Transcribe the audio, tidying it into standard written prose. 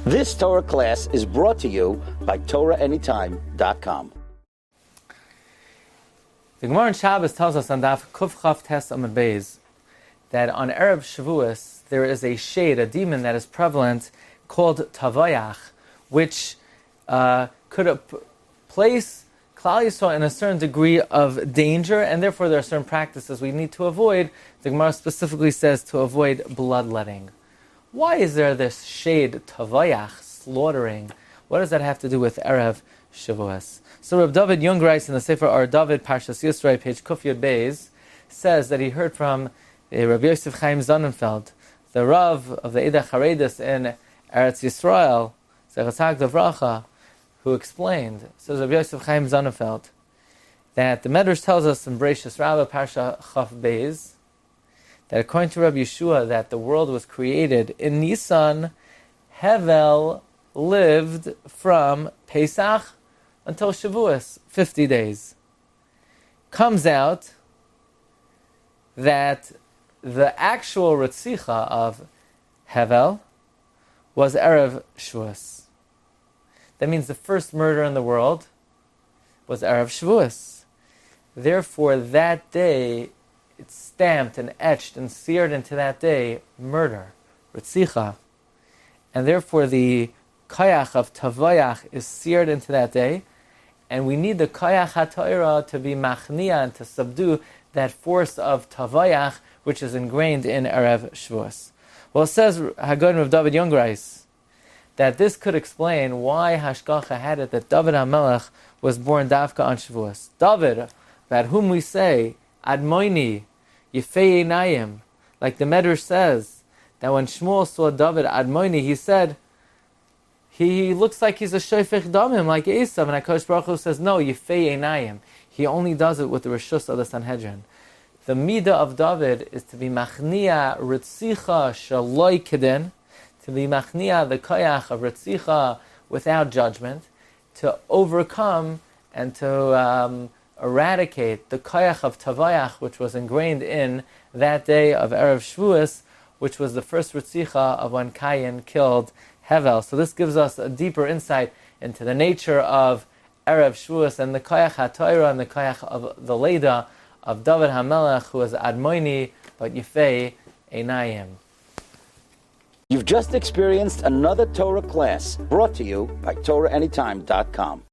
This Torah class is brought to you by TorahAnytime.com. The Gemara in Shabbos tells us on Daf Kuf Chav Tes Amud Beis that on Erev Shavuos there is a shade, a demon that is prevalent called Tavayach, which could place Klal Yisrael in a certain degree of danger, and therefore there are certain practices we need to avoid. The Gemara specifically says to avoid bloodletting. Why is there this shade Tavayach, slaughtering? What does that have to do with Erev Shavuos? So Rabbi David Jungreis in the Sefer Ar David, Parshas Yisrael, page Kuf Yud Beis, says that he heard from Rabbi Yosef Chaim Zonnenfeld, the Rav of the Eda Charedis in Eretz Yisrael, Zechatzak Devracha, who explained, says Rabbi Yosef Chaim Zonnenfeld, that the Medrash tells us in Bereishis Rabbah, Parsha Chaf Beis, that according to Rabbi Yeshua, that the world was created in Nisan. Hevel lived from Pesach until Shavuos, 50 days. Comes out that the actual Ritzicha of Hevel was Erev Shavuos. That means the first murder in the world was Erev Shavuos. Therefore, that day, it's stamped and etched and seared into that day, murder, Ritzicha. And therefore, the Kayach of Tavayach is seared into that day, and we need the Kayach HaTorah to be machnia and to subdue that force of Tavayach, which is ingrained in Erev Shavuos. Well, it says Hagon of David Jungreis that this could explain why Hashgacha had it that David HaMelech was born Davka on Shavuos. David, about whom we say, Admoini, Yefei Einayim, like the Medrash says, that when Shmuel saw David Admoini, he said, he looks like he's a Shofech Damim, like Esav, and HaKadosh Baruch Hu says, no, Yefei Einayim. He only does it with the Rishus of the Sanhedrin. The Midah of David is to be Machnia Ritzicha Shaloi Kedin, to be Machnia the Koyach of Ritzicha without judgment, to overcome and to eradicate the Koyach of Tavayach, which was ingrained in that day of Erev Shavuos, which was the first Ritzicha of when Cain killed Hevel. So this gives us a deeper insight into the nature of Erev Shavuos and the Koyach HaTorah and the Koyach of the Leda of David HaMelech, who was Admoini, but Yefei Einayim. You've just experienced another Torah class brought to you by TorahAnytime.com.